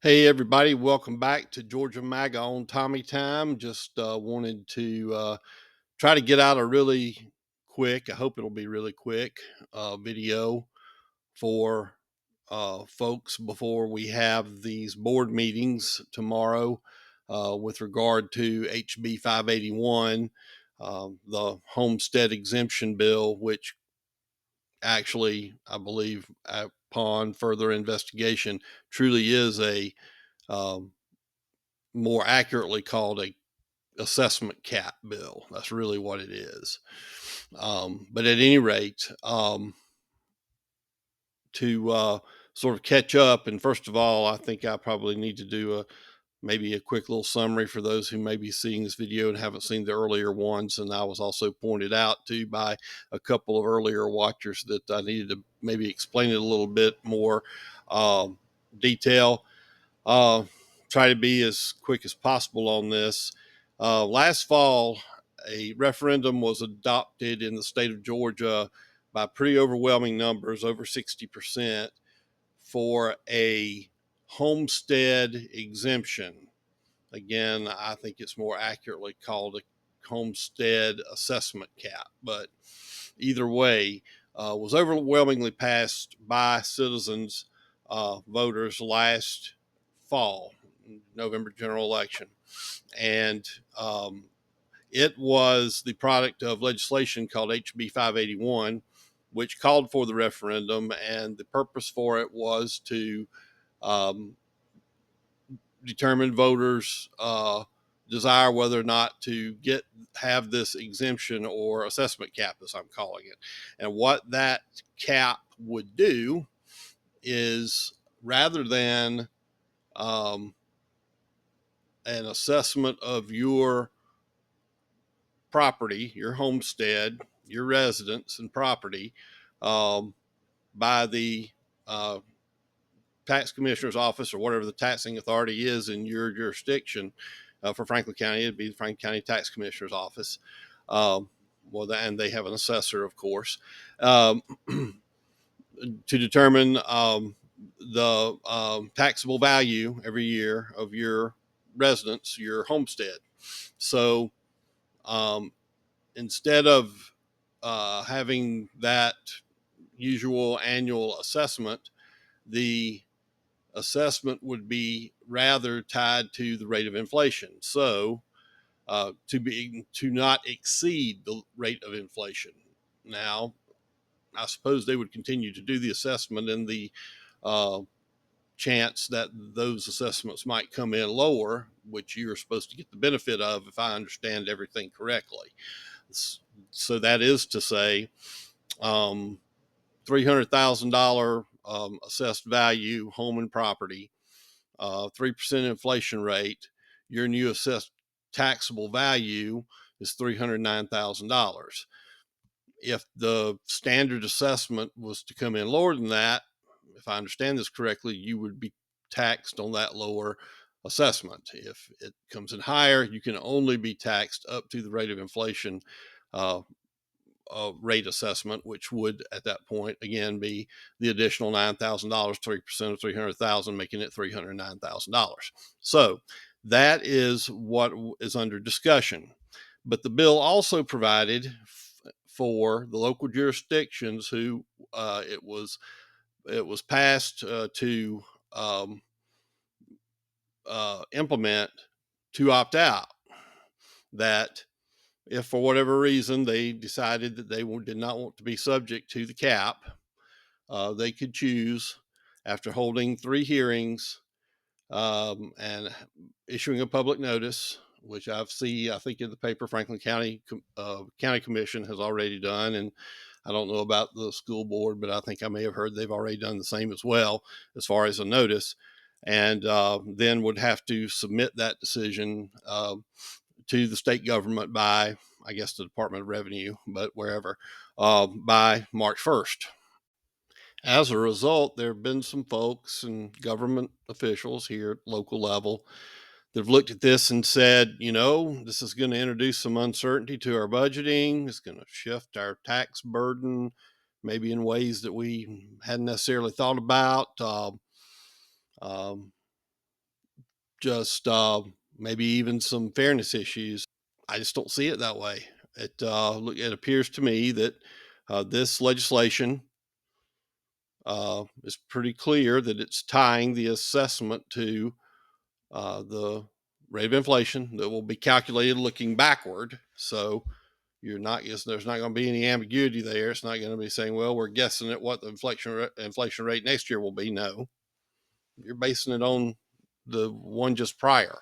Hey everybody, welcome back to Georgia MAGA on Tommy Time. Just wanted to try to get out a really quick, I hope it'll be really quick, video for folks before we have these board meetings tomorrow with regard to HB 581, the Homestead Exemption Bill, which actually, I believe, upon further investigation, truly is a um, more accurately called a assessment cap bill. That's really what it is. But at any rate, to sort of catch up, and first of all, I think I probably need to do maybe a quick little summary for those who may be seeing this video and haven't seen the earlier ones. And I was also pointed out to by a couple of earlier watchers that I needed to maybe explain it a little bit more detail. Uh, Try to be as quick as possible on this. Last fall, a referendum was adopted in the state of Georgia by pretty overwhelming numbers, over 60%, for a homestead exemption. Again, I think it's more accurately called a homestead assessment cap, but either way, was overwhelmingly passed by citizens, voters last fall, November general election. And it was the product of legislation called HB 581, which called for the referendum. And the purpose for it was to um, determine voters' desire whether or not to have this exemption or assessment cap, as I'm calling it. And what that cap would do is, rather than um, an assessment of your property, your homestead, your residence and property, um, by the uh, tax commissioner's office or whatever the taxing authority is in your jurisdiction. For Franklin County, it'd be the Franklin County Tax Commissioner's office. Um, and they have an assessor, of course, um, to determine the taxable value every year of your residence, your homestead. So um, instead of having that usual annual assessment, the assessment would be rather tied to the rate of inflation. So to not exceed the rate of inflation. Now, I suppose they would continue to do the assessment in the uh, chance that those assessments might come in lower, which you're supposed to get the benefit of, if I understand everything correctly. So that is to say, $300,000 assessed value, home and property, 3% inflation rate, your new assessed taxable value is $309,000. If the standard assessment was to come in lower than that, if I understand this correctly, you would be taxed on that lower assessment. If it comes in higher, you can only be taxed up to the rate of inflation uh, rate assessment, which would at that point again be the additional $9,000, 3% of 300,000, making it $309,000. So that is what is under discussion. But the bill also provided for the local jurisdictions who it was passed to um, implement, to opt out. That if for whatever reason they decided that they did not want to be subject to the cap, they could choose, after holding 3 hearings and issuing a public notice, which I think in the paper Franklin County Commission has already done, and I don't know about the school board, but I think I may have heard they've already done the same as well, as far as a notice, and then would have to submit that decision to the state government by, I guess, the Department of Revenue, but wherever, by March 1st. As a result, there have been some folks and government officials here at local level that have looked at this and said, this is going to introduce some uncertainty to our budgeting. It's going to shift our tax burden, maybe in ways that we hadn't necessarily thought about. Um, just maybe even some fairness issues. I just don't see it that way. It appears to me that this legislation is pretty clear that it's tying the assessment to the rate of inflation that will be calculated looking backward. So there's not going to be any ambiguity there. It's not going to be saying, well, we're guessing at what the inflation rate next year will be. No, you're basing it on the one just prior.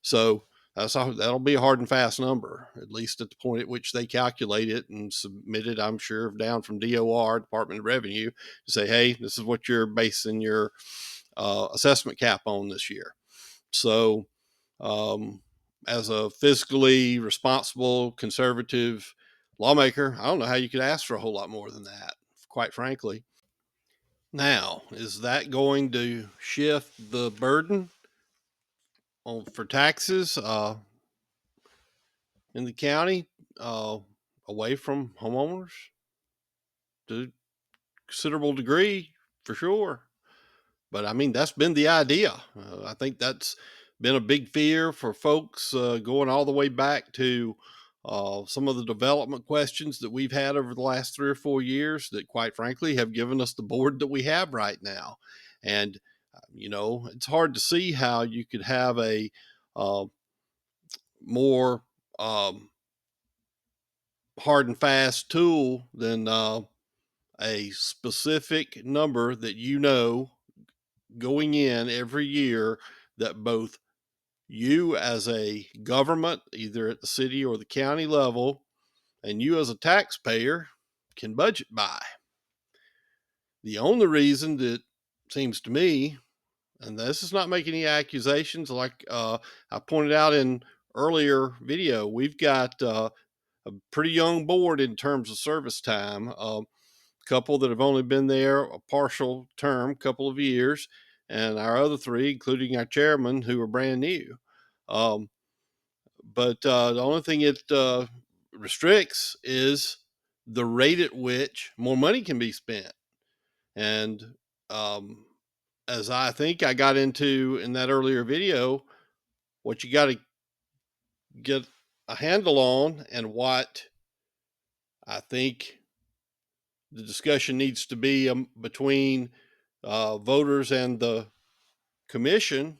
So that'll be a hard and fast number, at least at the point at which they calculate it and submit it, I'm sure, down from DOR, Department of Revenue, to say, hey, this is what you're basing your assessment cap on this year. So, as a fiscally responsible, conservative lawmaker, I don't know how you could ask for a whole lot more than that, quite frankly. Now, is that going to shift the burden for taxes in the county away from homeowners to a considerable degree? For sure. But I mean, that's been the idea. I think that's been a big fear for folks going all the way back to some of the development questions that we've had over the last 3 or 4 years that, quite frankly, have given us the board that we have right now. And, it's hard to see how you could have a more hard and fast tool than a specific number that going in every year that both you as a government, either at the city or the county level, and you as a taxpayer can budget by. The only reason that seems to me, and this is not making any accusations, like I pointed out in earlier video, we've got a pretty young board in terms of service time. Couple that have only been there a partial term, couple of years, and our other three, including our chairman, who are brand new. But the only thing it restricts is the rate at which more money can be spent. And as I think I got into in that earlier video, what you got to get a handle on, and what I think the discussion needs to be between voters and the commission,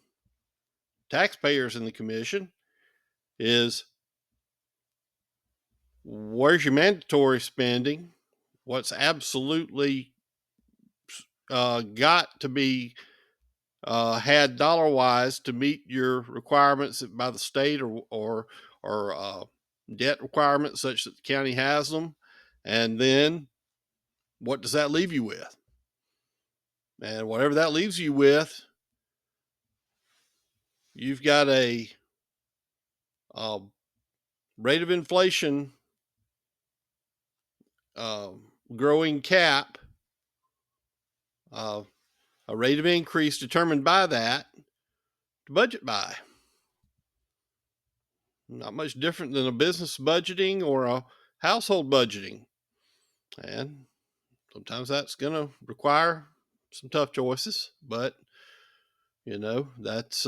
taxpayers and the commission, is where's your mandatory spending? What's absolutely got to be had dollar wise to meet your requirements by the state or debt requirements such that the county has them, and then what does that leave you with? And whatever that leaves you with, you've got a rate of inflation growing cap, a rate of increase determined by that to budget by. Not much different than a business budgeting or a household budgeting. And sometimes that's going to require some tough choices, but that's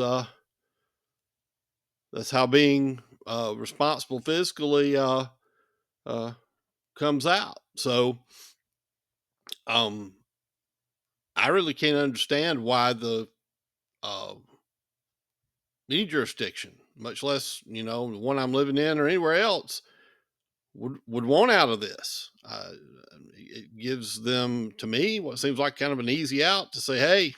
how being responsible fiscally comes out. So I really can't understand why any jurisdiction, much less the one I'm living in or anywhere else, would want out of this. It gives them, to me, what seems like kind of an easy out to say, hey,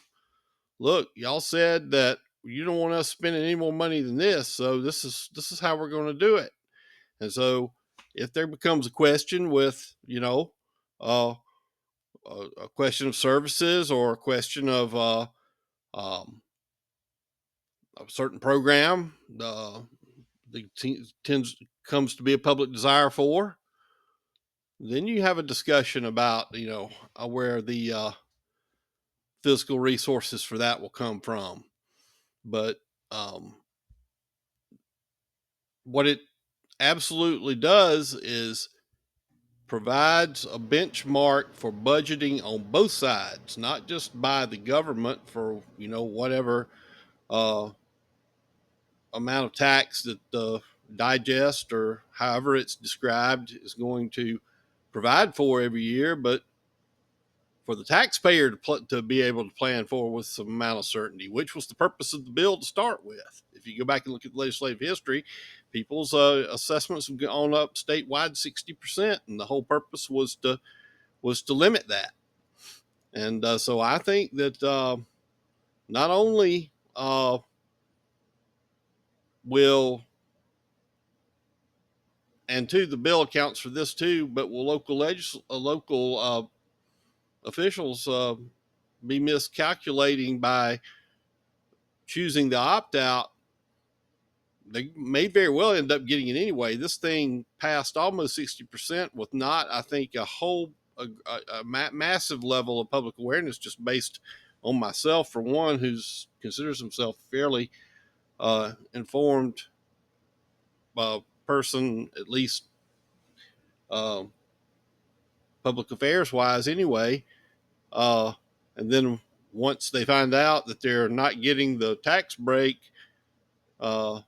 look, y'all said that you don't want us spending any more money than this, so this is how we're going to do it. And so if there becomes a question with a question of services, or a question of a certain program comes to be a public desire for, then you have a discussion about where the physical resources for that will come from. But what it absolutely does is provides a benchmark for budgeting on both sides, not just by the government for whatever amount of tax that the digest, or however it's described, is going to provide for every year, but for the taxpayer to be able to plan for with some amount of certainty, which was the purpose of the bill to start with. If you go back and look at the legislative history, people's assessments have gone up statewide 60%, and the whole purpose was to limit that. And so I think that not only will, and two, the bill accounts for this too, but will local officials be miscalculating by choosing the opt out? They may very well end up getting it anyway. This thing passed almost 60% with not, I think, a massive level of public awareness, just based on myself, for one, who's considers himself fairly informed person, at least uh, public affairs wise, anyway. Uh, and then once they find out that they're not getting the tax break, uh,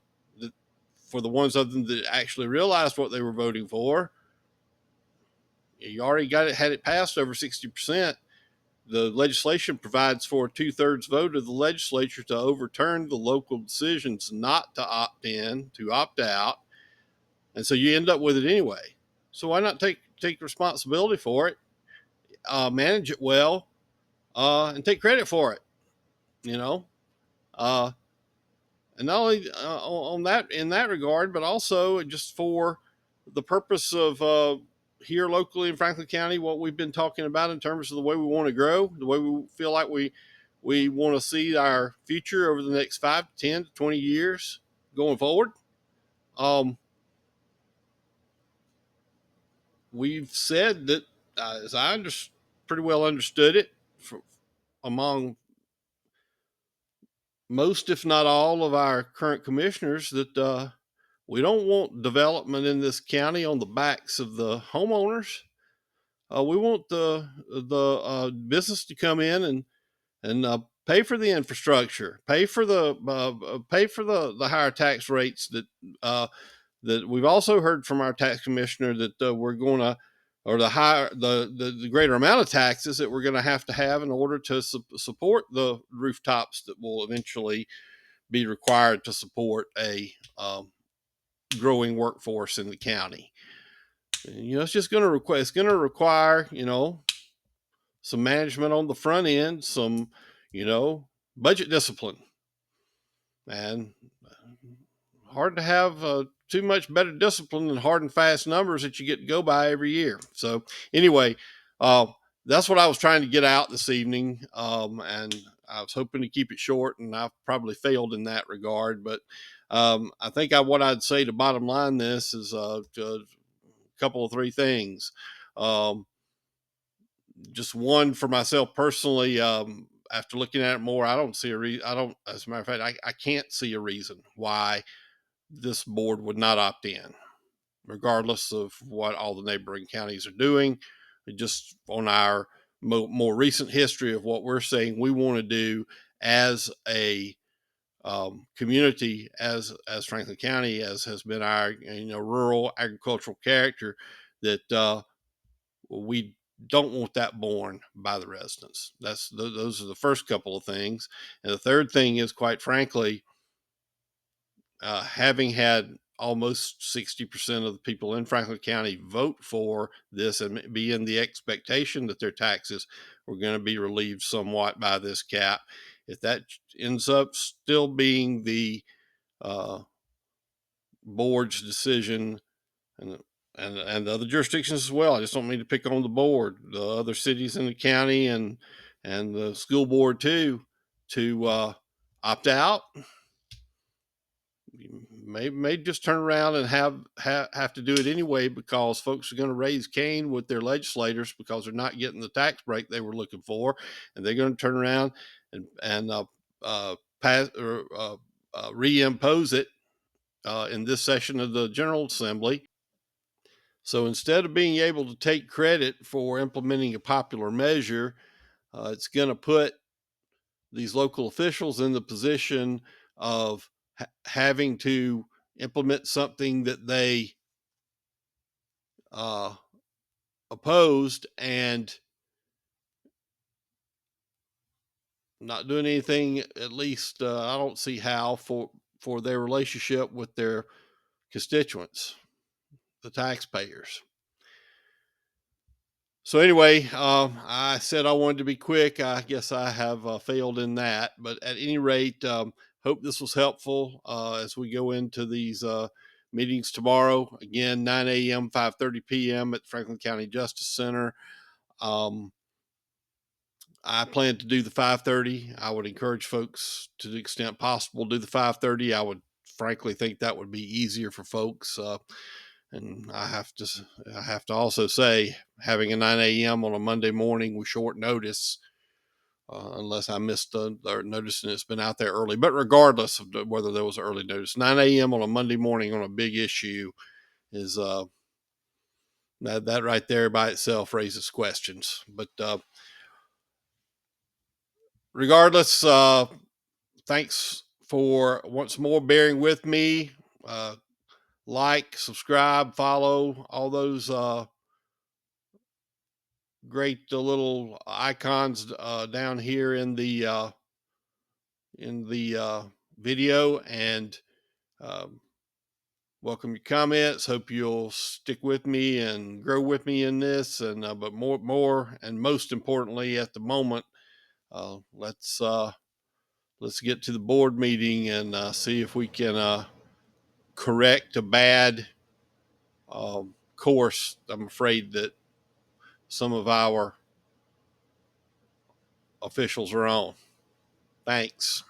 for the ones of them that actually realized what they were voting for, you already had it passed over 60%. The legislation provides for a 2/3 vote of the legislature to overturn the local decisions not to opt in, to opt out. And so you end up with it anyway. So why not take responsibility for it, manage it well, and take credit for it, you know? Uh, and not only on that, in that regard, but also just for the purpose of here locally in Franklin County, what we've been talking about in terms of the way we want to grow, the way we feel like we want to see our future over the next 5 to 10 to 20 years going forward. Um, we've said that, as pretty well understood it, among most, if not all, of our current commissioners, that we don't want development in this county on the backs of the homeowners. We want the business to come in and pay for the infrastructure, pay for the higher tax rates uh, that we've also heard from our tax commissioner that we're going to, or the greater amount of taxes that we're going to have in order to support the rooftops that will eventually be required to support a growing workforce in the county. And, it's just going to require, some management on the front end, some, budget discipline, and hard to have too much better discipline than hard and fast numbers that you get to go by every year. So anyway, uh, that's what I was trying to get out this evening. And I was hoping to keep it short, and I've probably failed in that regard. But I think what I'd say to bottom line this is a couple of three things. Um, just one, for myself personally, after looking at it more, I don't see a reason. I don't, as a matter of fact, I can't see a reason why this board would not opt in, regardless of what all the neighboring counties are doing. Just on our more recent history of what we're saying we want to do as a community, as Franklin County, as has been our rural agricultural character, that we don't want that borne by the residents. Those are the first couple of things, and the third thing is, quite frankly, having had almost 60% of the people in Franklin County vote for this and be in the expectation that their taxes were going to be relieved somewhat by this cap, if that ends up still being the uh, board's decision, and the other jurisdictions as well. I just don't mean to pick on the board, the other cities in the county, and the school board too, to opt out. You may just turn around and have to do it anyway, because folks are going to raise Cain with their legislators because they're not getting the tax break they were looking for, and they're going to turn around and pass or reimpose it in this session of the General Assembly. So instead of being able to take credit for implementing a popular measure, it's going to put these local officials in the position of having to implement something that they uh, opposed and not doing anything, at least I don't see how, for their relationship with their constituents, the taxpayers. So anyway, I said I wanted to be quick. I guess I have failed in that, but at any rate, hope this was helpful as we go into these meetings tomorrow. Again, 9 a.m., 5:30 p.m. at Franklin County Justice Center. Um, I plan to do the 5:30. I would encourage folks, to the extent possible, do the 5:30. I would frankly think that would be easier for folks. And I have to also say, having a 9 a.m. on a Monday morning with short notice, unless I missed the notice and it's been out there early. But regardless of whether there was early notice, 9 a.m. on a Monday morning on a big issue is that right there by itself raises questions. But regardless, thanks for once more bearing with me. Like, subscribe, follow, all those great little icons down here in the video, and um, welcome your comments. Hope you'll stick with me and grow with me in this. And but more, and most importantly, at the moment, let's get to the board meeting and see if we can correct a bad course I'm afraid that some of our officials are on. Thanks.